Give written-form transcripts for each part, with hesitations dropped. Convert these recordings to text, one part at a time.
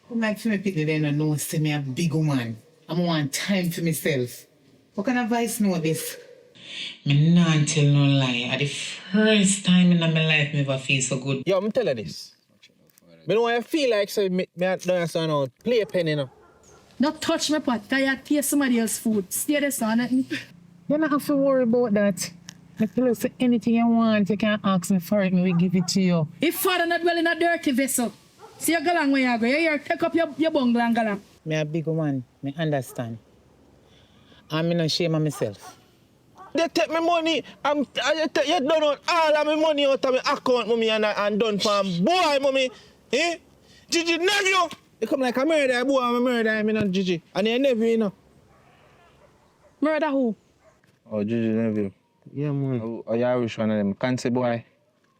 Like for me, people they don't know, say me a big woman. I'm want time for myself. What kind of advice know this? Me not tell no lie. At the first time in my life, me ever feel so good. Yo, I'm tell you this. Me know I feel like so me don't understand how play a pen, you know. Not touch my pot, cause you taste somebody else's food. Stay there, son. You don't have to worry about that. I tell you, say anything you want, you can ask me for it, me will give it to you. If father not well in a dirty vessel, see you go along where you go. You here, take up your bungle and go along. Me a big woman, me understand. And me not shame of myself. They take my money, you done all of my money out of my account, mommy, and done for boy, mommy. Eh? Gigi nephew! You come like a murder, boy, I'm a murder, me not Gigi. And your nephew, you know. Murder who? Oh, Gigi nephew. Yeah, man. Oh, yeah, which one of them? Can't say boy.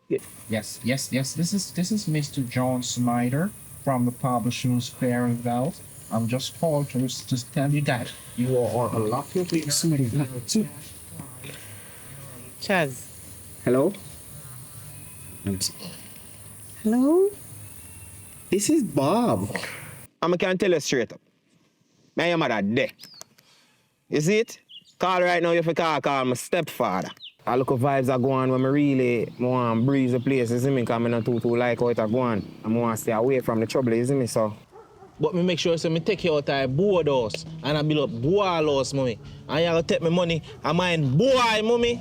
Yeah. Yes. This is Mr. John Snyder from the Publishers Fair and Out. I'm just called to just tell you that you are a lucky listener too. Chaz. Hello? Hello? This is Bob. I can tell you straight up. My mother dead. You see it? Call right now, you have to call my stepfather. I look at vibes are going when I really want to breeze the place, you see me? Because I don't too like how it are going. I want to stay away from the trouble, you see me? So. But me make sure so me take you out of board house and I build up boy house, mommy. And you have to take my money and mine boy, mommy.